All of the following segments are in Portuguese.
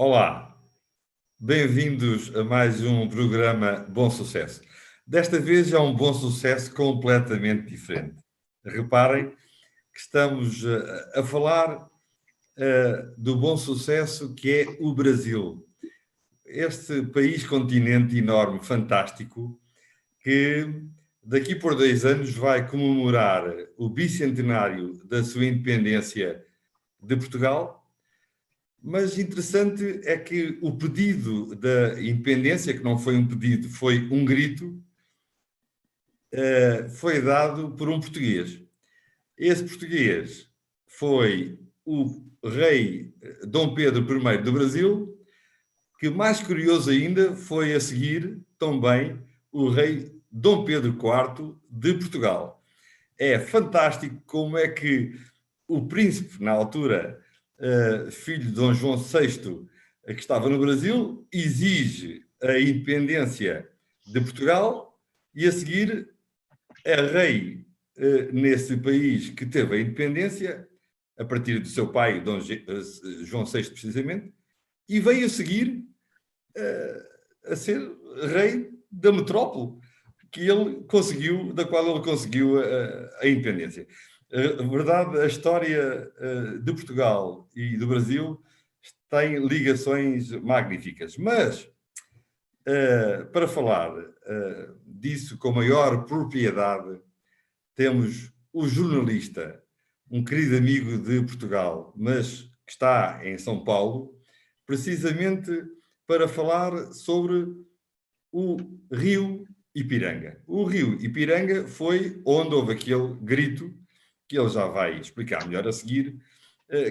Olá, bem-vindos a mais um programa Bom Sucesso. Desta vez é um bom sucesso completamente diferente. Reparem que estamos a falar do bom sucesso que é o Brasil. Este país, continente enorme, fantástico, que daqui por 2 anos vai comemorar o bicentenário da sua independência de Portugal. Mas interessante é que o pedido da independência, que não foi um pedido, foi um grito, foi dado por um português. Esse português foi o rei Dom Pedro I do Brasil, que mais curioso ainda foi a seguir também o rei Dom Pedro IV de Portugal. É fantástico como é que o príncipe, na altura, filho de Dom João VI, que estava no Brasil, exige a independência de Portugal e, a seguir, é rei nesse país que teve a independência, a partir do seu pai, João VI, precisamente, e veio a seguir a ser rei da metrópole da qual ele conseguiu a independência. A verdade, a história de Portugal e do Brasil tem ligações magníficas, mas para falar disso com maior propriedade, temos o jornalista, um querido amigo de Portugal, mas que está em São Paulo, precisamente para falar sobre o Rio Ipiranga. O Rio Ipiranga foi onde houve aquele grito, que ele já vai explicar melhor a seguir,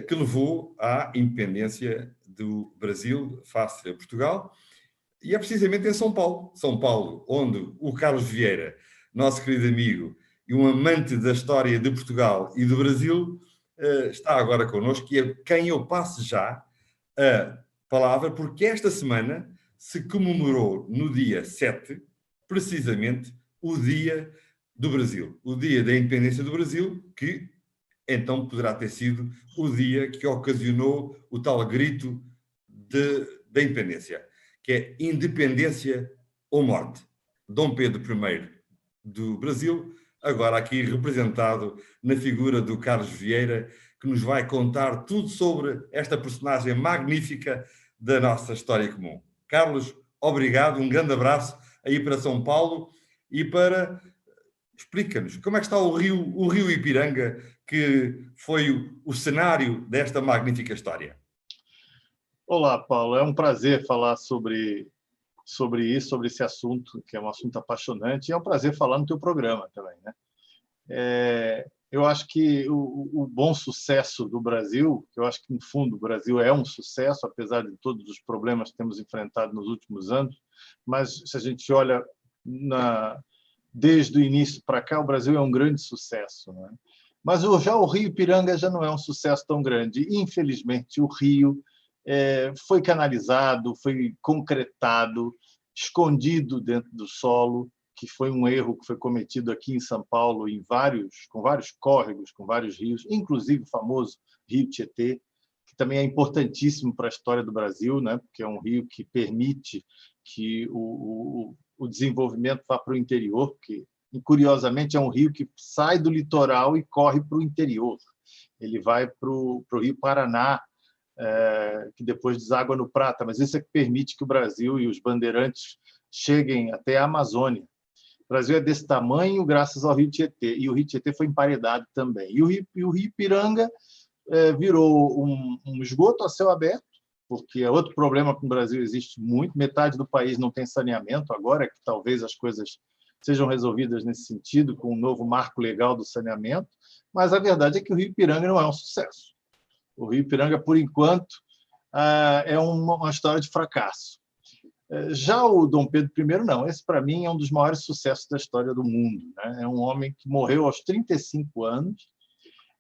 que levou à independência do Brasil face a Portugal, e é precisamente em São Paulo. São Paulo, onde o Carlos Vieira, nosso querido amigo e um amante da história de Portugal e do Brasil, está agora connosco, e a quem eu passo já a palavra, porque esta semana se comemorou no dia 7, precisamente, o Dia do Brasil. O Dia da Independência do Brasil, que então poderá ter sido o dia que ocasionou o tal grito da independência, que é independência ou morte. Dom Pedro I do Brasil, agora aqui representado na figura do Carlos Vieira, que nos vai contar tudo sobre esta personagem magnífica da nossa história comum. Carlos, obrigado, um grande abraço aí para São Paulo e para... Explica-nos, como é que está o Rio Ipiranga, que foi o cenário desta magnífica história? Olá, Paulo. É um prazer falar sobre isso, sobre esse assunto, que é um assunto apaixonante, e é um prazer falar no teu programa também, né? Eu acho que o bom sucesso do Brasil, eu acho que, no fundo, o Brasil é um sucesso, apesar de todos os problemas que temos enfrentado nos últimos anos, mas se a gente olha desde o início para cá, o Brasil é um grande sucesso, né? Mas já o Rio Ipiranga já não é um sucesso tão grande. Infelizmente, o Rio foi canalizado, foi concretado, escondido dentro do solo, que foi um erro que foi cometido aqui em São Paulo com vários córregos, com vários rios, inclusive o famoso Rio Tietê, que também é importantíssimo para a história do Brasil, né? Porque é um rio que permite que o desenvolvimento vá para o interior, porque, curiosamente, é um rio que sai do litoral e corre para o interior. Ele vai para o Rio Paraná, que depois deságua no Prata, mas isso é que permite que o Brasil e os bandeirantes cheguem até a Amazônia. O Brasil é desse tamanho graças ao Rio Tietê, e o Rio Tietê foi emparedado também. E o Rio Ipiranga virou um esgoto a céu aberto, porque é outro problema que no Brasil existe muito, metade do país não tem saneamento, agora que talvez as coisas sejam resolvidas nesse sentido, com um novo marco legal do saneamento, mas a verdade é que o Rio Ipiranga não é um sucesso. O Rio Ipiranga, por enquanto, é uma história de fracasso. Já o Dom Pedro I, não. Esse, para mim, é um dos maiores sucessos da história do mundo, né? É um homem que morreu aos 35 anos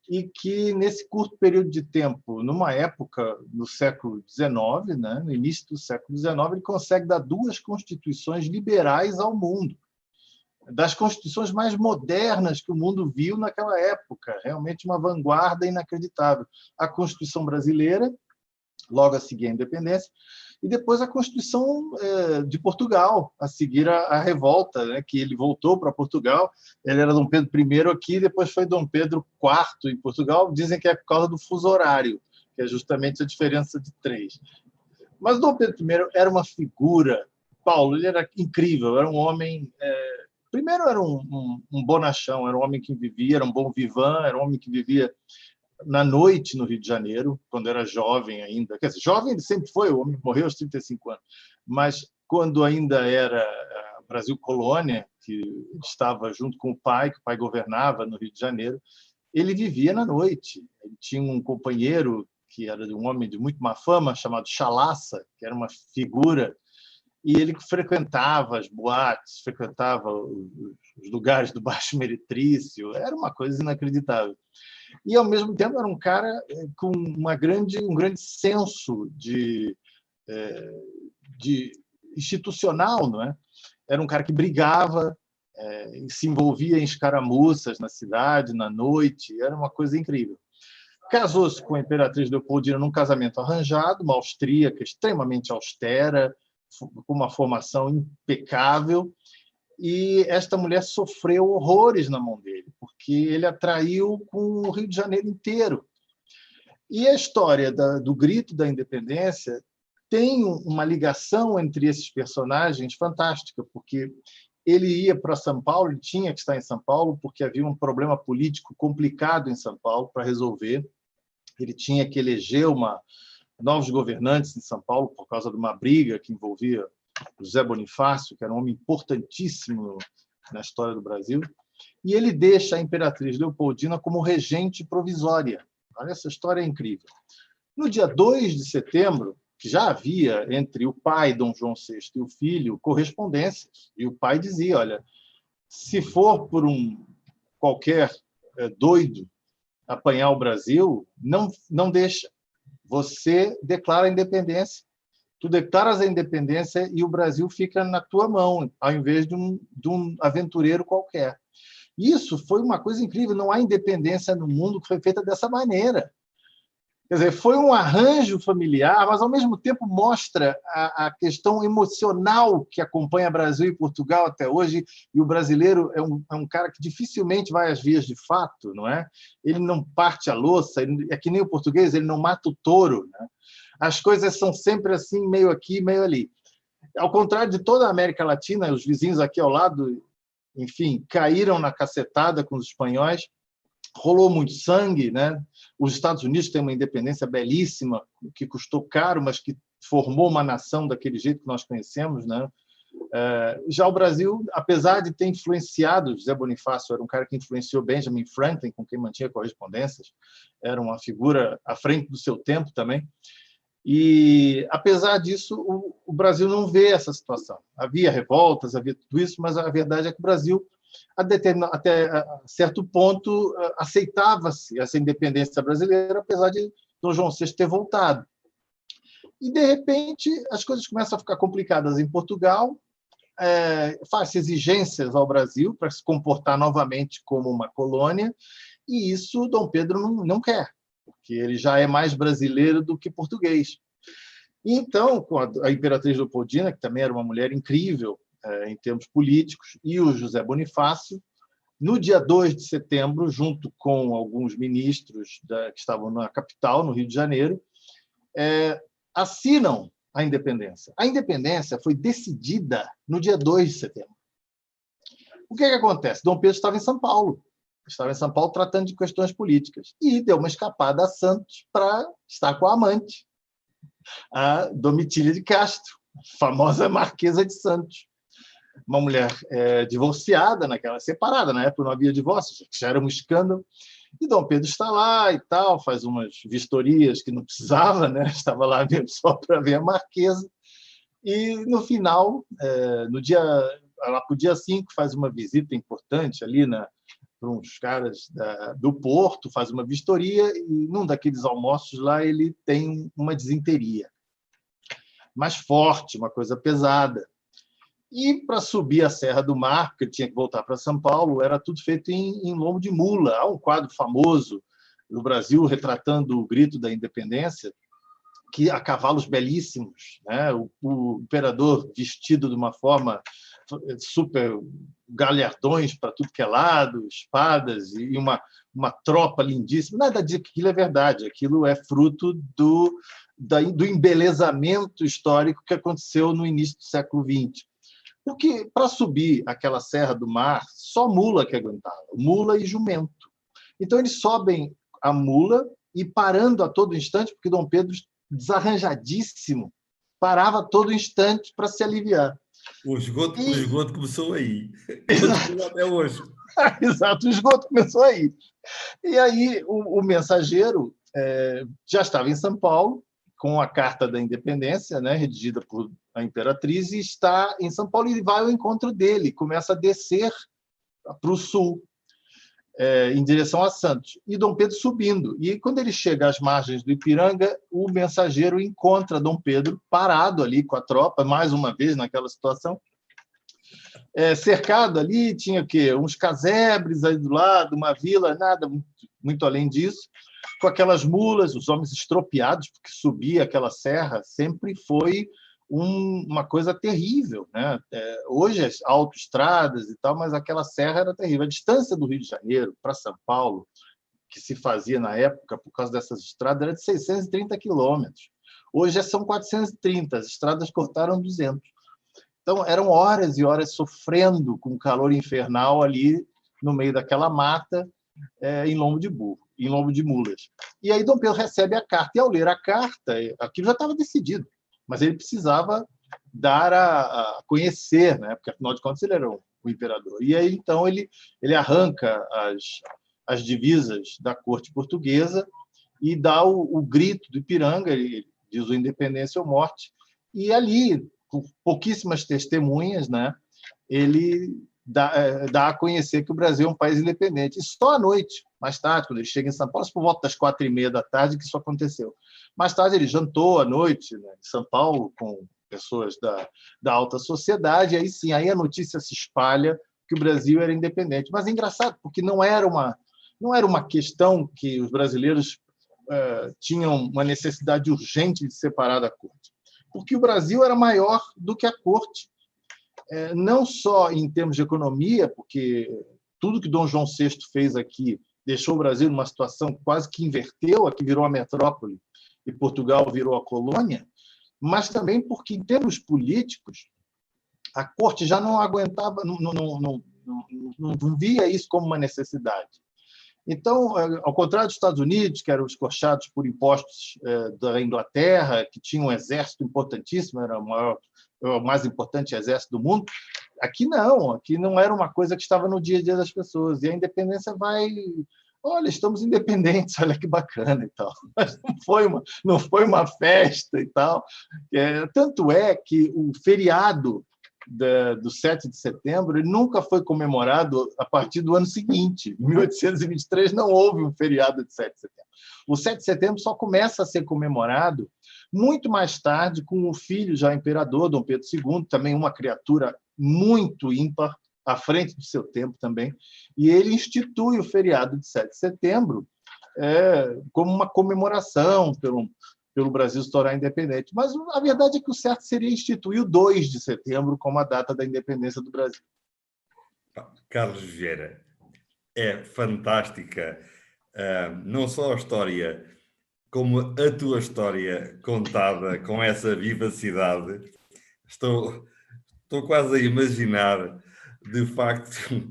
e que, nesse curto período de tempo, numa época no século XIX, né, no início do século XIX, ele consegue dar 2 constituições liberais ao mundo, das constituições mais modernas que o mundo viu naquela época, realmente uma vanguarda inacreditável. A Constituição brasileira logo a seguir a independência, e depois a Constituição de Portugal, a seguir a revolta, né, que ele voltou para Portugal. Ele era Dom Pedro I aqui, depois foi Dom Pedro IV em Portugal. Dizem que é por causa do fuso horário, que é justamente a diferença de 3. Mas Dom Pedro I era uma figura, Paulo, ele era incrível, era um homem... primeiro, era um bonachão, era um homem que vivia, era um bom vivant, era um homem que vivia na noite no Rio de Janeiro, quando era jovem ainda. Quer dizer, jovem ele sempre foi, o homem morreu aos 35 anos, mas quando ainda era Brasil colônia, que estava junto com o pai, que o pai governava no Rio de Janeiro, ele vivia na noite. Ele tinha um companheiro que era um homem de muito má fama, chamado Chalaça, que era uma figura, e ele frequentava as boates, frequentava os lugares do Baixo Meretrício, era uma coisa inacreditável. E, ao mesmo tempo, era um cara com um grande senso de institucional, não é? Era um cara que brigava, se envolvia em escaramuças na cidade, na noite, era uma coisa incrível. Casou-se com a Imperatriz Leopoldina num casamento arranjado, uma austríaca extremamente austera, com uma formação impecável, e esta mulher sofreu horrores na mão dele, porque ele atraiu com o Rio de Janeiro inteiro. E a história do Grito da Independência tem uma ligação entre esses personagens fantástica, porque ele ia para São Paulo, ele tinha que estar em São Paulo, porque havia um problema político complicado em São Paulo para resolver. Ele tinha que eleger novos governantes em São Paulo por causa de uma briga que envolvia José Bonifácio, que era um homem importantíssimo na história do Brasil, e ele deixa a Imperatriz Leopoldina como regente provisória. Olha, essa história é incrível. No dia 2 de setembro, que já havia entre o pai, Dom João VI, e o filho, correspondências, e o pai dizia, olha, se for por qualquer doido apanhar o Brasil, não deixa. Você declara a independência. Tu declaras a independência e o Brasil fica na tua mão, ao invés de um aventureiro qualquer. Isso foi uma coisa incrível. Não há independência no mundo que foi feita dessa maneira. Quer dizer, foi um arranjo familiar, mas, ao mesmo tempo, mostra a questão emocional que acompanha Brasil e Portugal até hoje. E o brasileiro é um cara que dificilmente vai às vias de fato, não é? Ele não parte a louça, é que nem o português, ele não mata o touro, né? As coisas são sempre assim, meio aqui, meio ali. Ao contrário de toda a América Latina, os vizinhos aqui ao lado, enfim, caíram na cacetada com os espanhóis, rolou muito sangue, né? Os Estados Unidos têm uma independência belíssima, que custou caro, mas que formou uma nação daquele jeito que nós conhecemos, né? Já o Brasil, apesar de ter influenciado, José Bonifácio era um cara que influenciou Benjamin Franklin, com quem mantinha correspondências, era uma figura à frente do seu tempo também. E, apesar disso, o Brasil não vê essa situação. Havia revoltas, havia tudo isso, mas a verdade é que o Brasil, até certo ponto, aceitava-se essa independência brasileira, apesar de Dom João VI ter voltado. E, de repente, as coisas começam a ficar complicadas em Portugal, faz exigências ao Brasil para se comportar novamente como uma colônia, e isso Dom Pedro não quer, porque ele já é mais brasileiro do que português. E, então, com a Imperatriz Leopoldina, que também era uma mulher incrível em termos políticos, e o José Bonifácio, no dia 2 de setembro, junto com alguns ministros que estavam na capital, no Rio de Janeiro, assinam a independência. A independência foi decidida no dia 2 de setembro. O que acontece? Dom Pedro estava em São Paulo. Estava em São Paulo tratando de questões políticas. E deu uma escapada a Santos para estar com a amante, a Domitília de Castro, famosa Marquesa de Santos. Uma mulher divorciada, separada, na época não havia divórcio, já era um escândalo. E Dom Pedro está lá e tal, faz umas vistorias que não precisava, né? Estava lá mesmo só para ver a Marquesa. E, no final, lá para o dia 5, faz uma visita importante ali para uns caras do Porto, faz uma vistoria, e num daqueles almoços lá ele tem uma disenteria mais forte, uma coisa pesada. E, para subir a Serra do Mar, porque ele tinha que voltar para São Paulo, era tudo feito em lombo de mula. Há um quadro famoso no Brasil retratando o Grito da Independência, que a cavalos belíssimos, né? O imperador vestido de uma forma super galhardões para tudo que é lado, espadas e uma tropa lindíssima. Nada disso, aquilo é verdade, aquilo é fruto do embelezamento histórico que aconteceu no início do século XX. Porque para subir aquela Serra do Mar, só mula que aguentava, mula e jumento. Então eles sobem a mula e parando a todo instante, porque Dom Pedro, desarranjadíssimo, parava a todo instante para se aliviar. O esgoto começou aí. Exato. Até hoje. Exato, o esgoto começou aí. E aí o mensageiro já estava em São Paulo, com a Carta da Independência, né, redigida por a Imperatriz, e está em São Paulo e vai ao encontro dele, começa a descer para o sul, em direção a Santos, e Dom Pedro subindo. E quando ele chega às margens do Ipiranga, o mensageiro encontra Dom Pedro parado ali com a tropa, mais uma vez naquela situação, cercado ali, tinha o quê? Uns casebres aí do lado, uma vila, nada muito além disso, com aquelas mulas, os homens estropiados, porque subir aquela serra sempre foi uma coisa terrível, né? Hoje as autoestradas e tal, mas aquela serra era terrível. A distância do Rio de Janeiro para São Paulo, que se fazia na época por causa dessas estradas, era de 630 quilômetros. Hoje são 430, as estradas cortaram 200. Então, eram horas e horas sofrendo com o calor infernal ali no meio daquela mata, em lombo de burro, em lombo de mulas. E aí Dom Pedro recebe a carta, e ao ler a carta, aquilo já estava decidido, mas ele precisava dar a conhecer, né? Porque, afinal de contas, ele era o imperador. E aí, então, ele arranca as divisas da corte portuguesa e dá o grito do Ipiranga, ele diz o independência ou morte, e ali, por pouquíssimas testemunhas, né, ele dá a conhecer que o Brasil é um país independente. E só à noite, mais tarde, quando ele chega em São Paulo, por volta das 4h30 que isso aconteceu. Mais tarde, ele jantou à noite, né, em São Paulo com pessoas da alta sociedade, e aí sim, aí a notícia se espalha que o Brasil era independente. Mas é engraçado, porque não era uma questão que os brasileiros tinham uma necessidade urgente de separar da corte, porque o Brasil era maior do que a corte, não só em termos de economia, porque tudo que Dom João VI fez aqui deixou o Brasil numa situação quase que inverteu, aqui virou a metrópole e Portugal virou a colônia, mas também porque, em termos políticos, a corte já não aguentava, não via isso como uma necessidade. Então, ao contrário dos Estados Unidos, que eram escorchados por impostos da Inglaterra, que tinha um exército importantíssimo, era o mais importante exército do mundo, aqui não era uma coisa que estava no dia a dia das pessoas. E a independência vai... Olha, estamos independentes, olha que bacana e tal. Mas não foi uma festa e tal. Tanto é que o feriado do 7 de setembro ele nunca foi comemorado a partir do ano seguinte. Em 1823 não houve um feriado de 7 de setembro. O 7 de setembro só começa a ser comemorado muito mais tarde com o filho já imperador, Dom Pedro II, também uma criatura muito ímpar, à frente do seu tempo também, e ele institui o feriado de 7 de setembro como uma comemoração pelo Brasil se tornar independente. Mas a verdade é que o certo seria instituir o 2 de setembro como a data da independência do Brasil. Carlos Vieira, é fantástica não só a história, como a tua história contada com essa vivacidade. Estou quase a imaginar, de facto,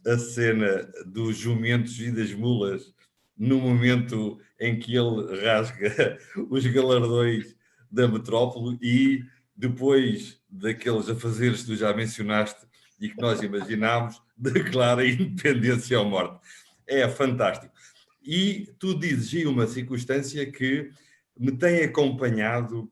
a cena dos jumentos e das mulas no momento em que ele rasga os galardões da metrópole e depois daqueles afazeres que tu já mencionaste e que nós imaginámos, declara a independência ou morte. É fantástico. E tu dizes aí uma circunstância que me tem acompanhado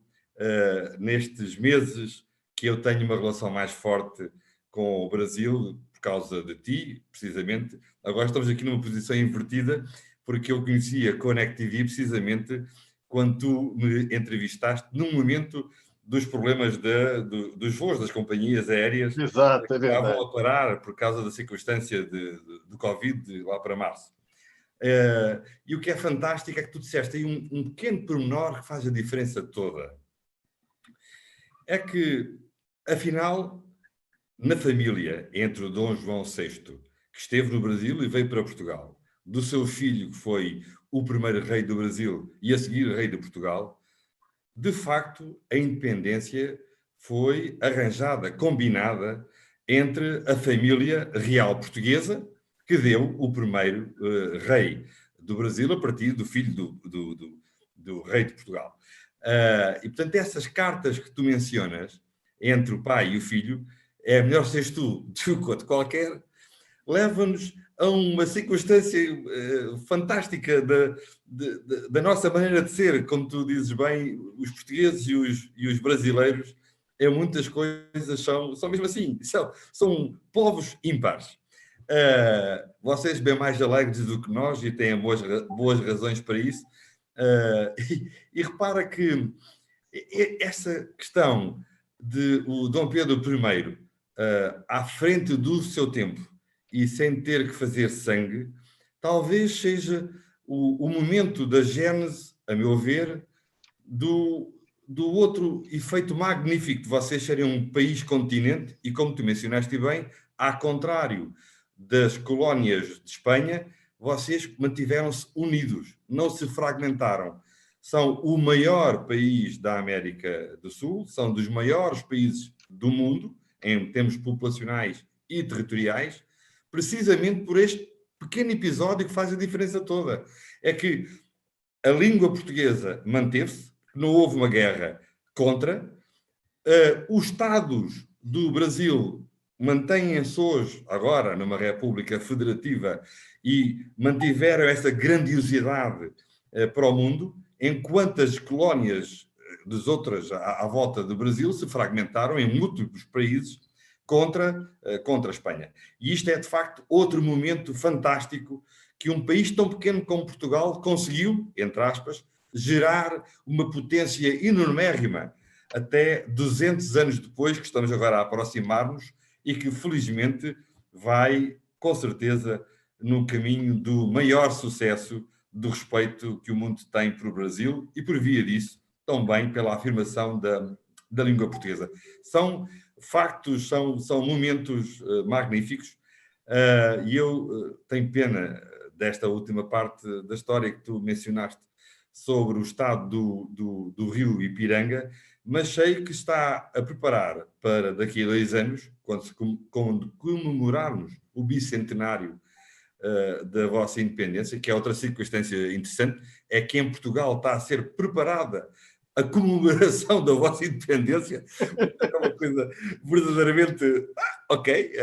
nestes meses que eu tenho uma relação mais forte com o Brasil por causa de ti, precisamente. Agora estamos aqui numa posição invertida, porque eu conhecia a Connect TV precisamente quando tu me entrevistaste num momento dos problemas dos voos das companhias aéreas. Exato, é que estavam verdade. a parar por causa da circunstância do Covid lá para março. E o que é fantástico é que tu disseste aí um pequeno pormenor que faz a diferença toda. É que, afinal, na família entre o Dom João VI, que esteve no Brasil e veio para Portugal, do seu filho, que foi o primeiro rei do Brasil e a seguir rei de Portugal, de facto, a independência foi arranjada, combinada entre a família real portuguesa, que deu o primeiro rei do Brasil a partir do filho do rei de Portugal. E, portanto, essas cartas que tu mencionas, entre o pai e o filho, é melhor seres tu quanto qualquer, leva-nos a uma circunstância fantástica da nossa maneira de ser, como tu dizes bem, os portugueses e os brasileiros, em muitas coisas são mesmo assim, são povos ímpares. Vocês bem mais alegres do que nós e têm boas razões para isso. E repara que essa questão de o Dom Pedro I à frente do seu tempo e sem ter que fazer sangue, talvez seja o momento da gênese, a meu ver, do outro efeito magnífico de vocês serem um país-continente e, como tu mencionaste bem, ao contrário das colónias de Espanha, vocês mantiveram-se unidos, não se fragmentaram. São o maior país da América do Sul, são dos maiores países do mundo, em termos populacionais e territoriais, precisamente por este pequeno episódio que faz a diferença toda. É que a língua portuguesa manteve-se, não houve uma guerra contra, os Estados do Brasil mantêm-se hoje, agora, numa república federativa e mantiveram essa grandiosidade para o mundo, enquanto as colónias das outras à volta do Brasil se fragmentaram em múltiplos países contra a Espanha. E isto é, de facto, outro momento fantástico que um país tão pequeno como Portugal conseguiu, entre aspas, gerar uma potência enormérrima até 200 anos depois, que estamos agora a aproximar-nos e que, felizmente, vai, com certeza, no caminho do maior sucesso do respeito que o mundo tem por o Brasil e, por via disso, também pela afirmação da língua portuguesa. São factos, são momentos magníficos e eu tenho pena desta última parte da história que tu mencionaste sobre o estado do rio Ipiranga, mas sei que está a preparar para daqui a 2 anos, quando comemorarmos o bicentenário da vossa independência, que é outra circunstância interessante, é que em Portugal está a ser preparada a comemoração da vossa independência. É uma coisa verdadeiramente... ok,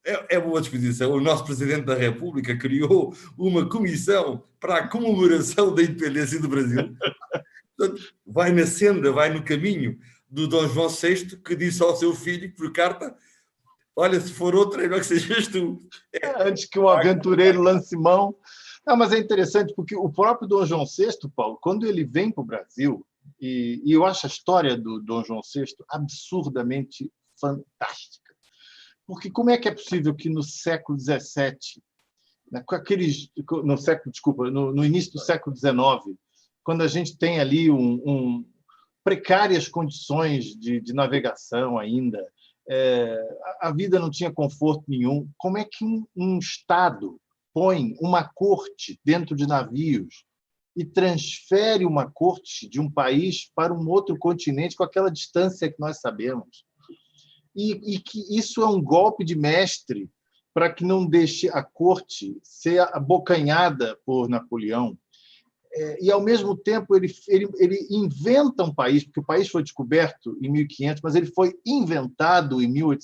é boa disposição. O nosso Presidente da República criou uma comissão para a comemoração da independência do Brasil. Portanto, vai na senda, vai no caminho do Dom João VI, que disse ao seu filho, por carta, olha, se for outro, é melhor que sejas tu. Antes que um aventureiro lance mão. Não, mas é interessante, porque o próprio Dom João VI, Paulo, quando ele vem para o Brasil, e eu acho a história do Dom João VI absurdamente fantástica. Porque como é que é possível que no século XVII, no início do século XIX, quando a gente tem ali precárias condições de navegação ainda, a vida não tinha conforto nenhum, como é que um Estado põe uma corte dentro de navios e transfere uma corte de um país para um outro continente com aquela distância que nós sabemos? E que isso é um golpe de mestre para que não deixe a corte ser abocanhada por Napoleão. E, ao mesmo tempo, ele inventa um país, porque o país foi descoberto em 1500, mas ele foi inventado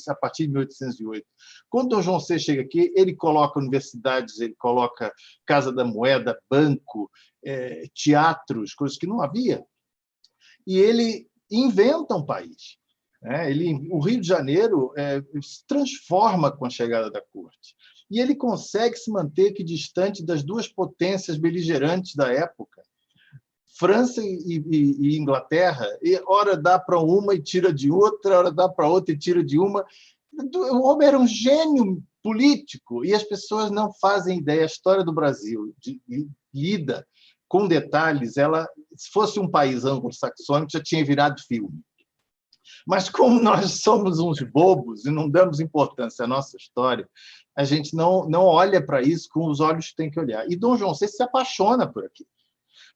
a partir de 1808. Quando Dom João VI chega aqui, ele coloca universidades, ele coloca Casa da Moeda, banco, teatros, coisas que não havia. E ele inventa um país. O Rio de Janeiro se transforma com a chegada da corte. E ele consegue se manter equidistante das duas potências beligerantes da época, França e Inglaterra. E ora dá para uma e tira de outra, ora dá para outra e tira de uma. O homem era um gênio político, e as pessoas não fazem ideia. A história do Brasil, lida com detalhes, ela, se fosse um país anglo-saxônico, já tinha virado filme. Mas como nós somos uns bobos e não damos importância à nossa história, a gente não olha para isso com os olhos que tem que olhar. E Dom João VI se apaixona por aqui.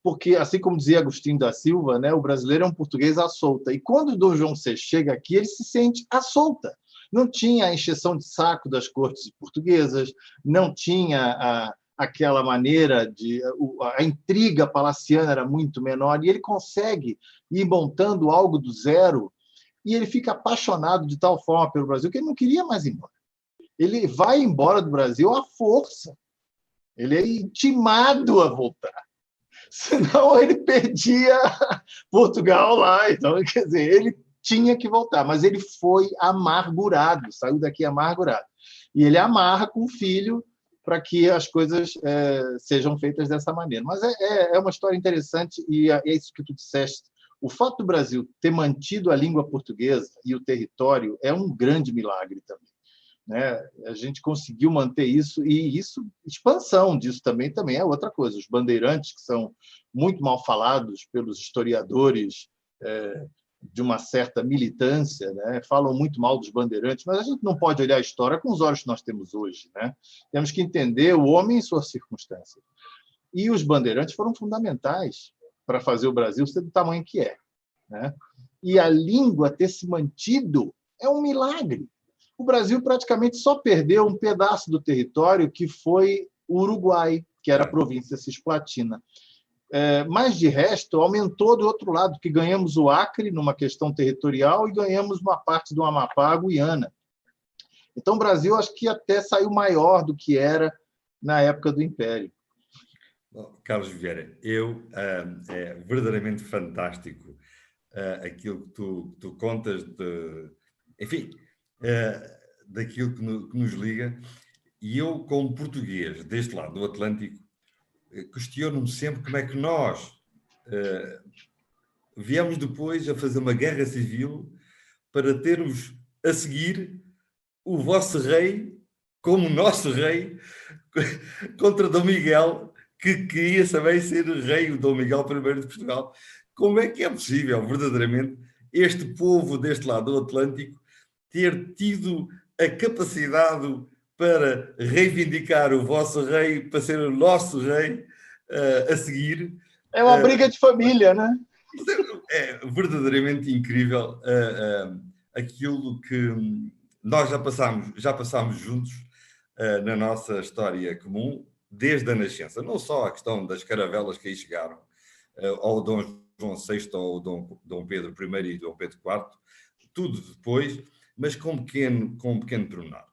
Porque, assim como dizia Agostinho da Silva, né, o brasileiro é um português à solta. E quando o Dom João VI chega aqui, ele se sente à solta. Não tinha a encheção de saco das cortes portuguesas, não tinha aquela maneira de... A intriga palaciana era muito menor, e ele consegue ir montando algo do zero, e ele fica apaixonado de tal forma pelo Brasil que ele não queria mais ir embora. Ele vai embora do Brasil à força. Ele é intimado a voltar. Senão ele perdia Portugal lá. Então, quer dizer, ele tinha que voltar, mas ele foi amargurado, saiu daqui amargurado. E ele amarra com o filho para que as coisas sejam feitas dessa maneira. Mas é uma história interessante, e é isso que tu disseste. O fato do Brasil ter mantido a língua portuguesa e o território é um grande milagre também. Né? A gente conseguiu manter isso, e expansão disso também é outra coisa. Os bandeirantes, que são muito mal falados pelos historiadores de uma certa militância, né? Falam muito mal dos bandeirantes, mas a gente não pode olhar a história com os olhos que nós temos hoje. Né? Temos que entender o homem em suas circunstâncias. E os bandeirantes foram fundamentais para fazer o Brasil ser do tamanho que é. Né? E a língua ter se mantido é um milagre. O Brasil praticamente só perdeu um pedaço do território, que foi o Uruguai, que era a província cisplatina. Mas, de resto, aumentou do outro lado, que ganhamos o Acre, numa questão territorial, e ganhamos uma parte do Amapá, a Guiana. Então, o Brasil, acho que até saiu maior do que era na época do Império. Bom, Carlos Vieira, é verdadeiramente fantástico aquilo que tu contas enfim, daquilo que nos liga. E eu, como português, deste lado do Atlântico, questiono-me sempre como é que nós viemos depois a fazer uma guerra civil para termos a seguir o vosso rei como nosso rei contra Dom Miguel, que queria também ser rei, o Dom Miguel I de Portugal. Como é que é possível, verdadeiramente, este povo deste lado do Atlântico ter tido a capacidade para reivindicar o vosso rei, para ser o nosso rei a seguir? É uma briga de família, né? É verdadeiramente incrível aquilo que nós já passámos juntos na nossa história comum, desde a nascença. Não só a questão das caravelas que aí chegaram, ao Dom João VI, ao Dom Pedro I e Dom Pedro IV, tudo depois, mas com um pequeno pormenor.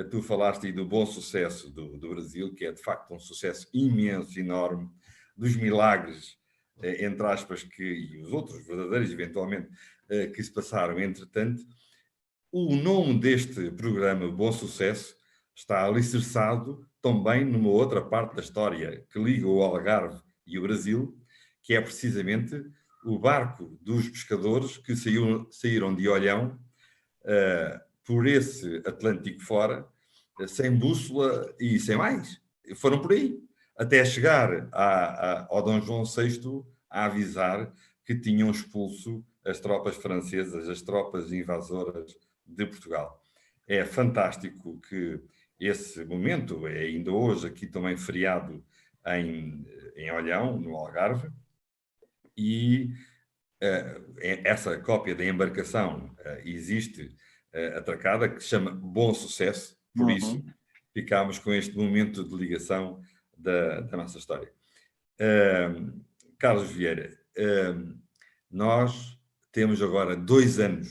Tu falaste aí do bom sucesso do Brasil, que é de facto um sucesso imenso, enorme, dos milagres, entre aspas, e os outros verdadeiros, eventualmente, que se passaram entretanto. O nome deste programa, Bom Sucesso, está alicerçado também numa outra parte da história que liga o Algarve e o Brasil, que é precisamente o barco dos pescadores que saíram de Olhão por esse Atlântico fora, sem bússola e sem mais. Foram por aí, até chegar ao Dom João VI a avisar que tinham expulso as tropas francesas, as tropas invasoras de Portugal. É fantástico que esse momento, é ainda hoje aqui também feriado em Olhão, no Algarve, e essa cópia da embarcação existe atracada, que se chama Bom Sucesso, por isso ficámos com este momento de ligação da nossa história. Carlos Vieira, nós temos agora 2 anos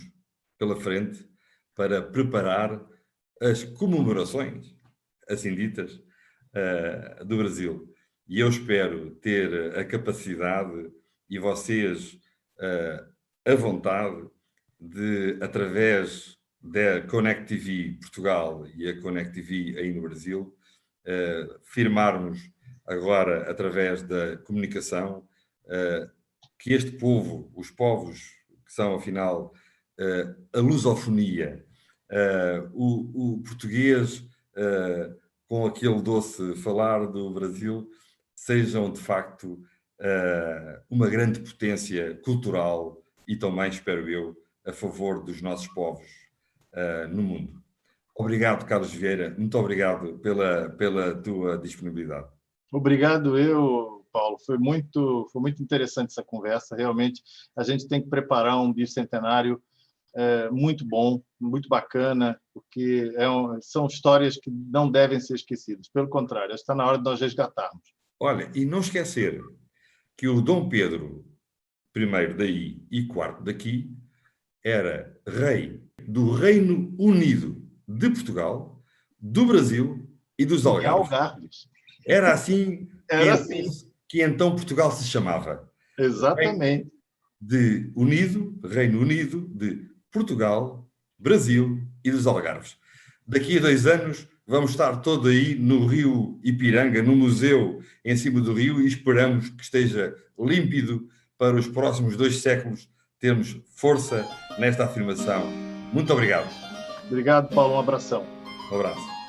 pela frente para preparar as comemorações, assim ditas, do Brasil. E eu espero ter a capacidade e vocês a vontade de, através da Connect TV Portugal e a Connect TV aí no Brasil, firmarmos agora, através da comunicação, que este povo, os povos que são, afinal, a lusofonia, o português com aquele doce falar do Brasil, sejam de facto uma grande potência cultural e também, espero eu, a favor dos nossos povos no mundo. Obrigado, Carlos Vieira, muito obrigado pela tua disponibilidade. Obrigado eu, Paulo. Foi muito interessante essa conversa. Realmente, a gente tem que preparar um bicentenário muito bom, muito bacana, porque são histórias que não devem ser esquecidas. Pelo contrário, está na hora de nós resgatarmos. Olha, e não esquecer que o Dom Pedro I daí e IV daqui era rei do Reino Unido de Portugal, do Brasil e dos Algarves. Era assim, Era assim. Que então Portugal se chamava. Exatamente. Reino Unido de Portugal, Brasil e dos Algarves. Daqui a 2 anos vamos estar todos aí no Rio Ipiranga, no museu em cima do rio, e esperamos que esteja límpido para os próximos 2 séculos termos força nesta afirmação. Muito obrigado. Obrigado, Paulo. Um abração. Um abraço.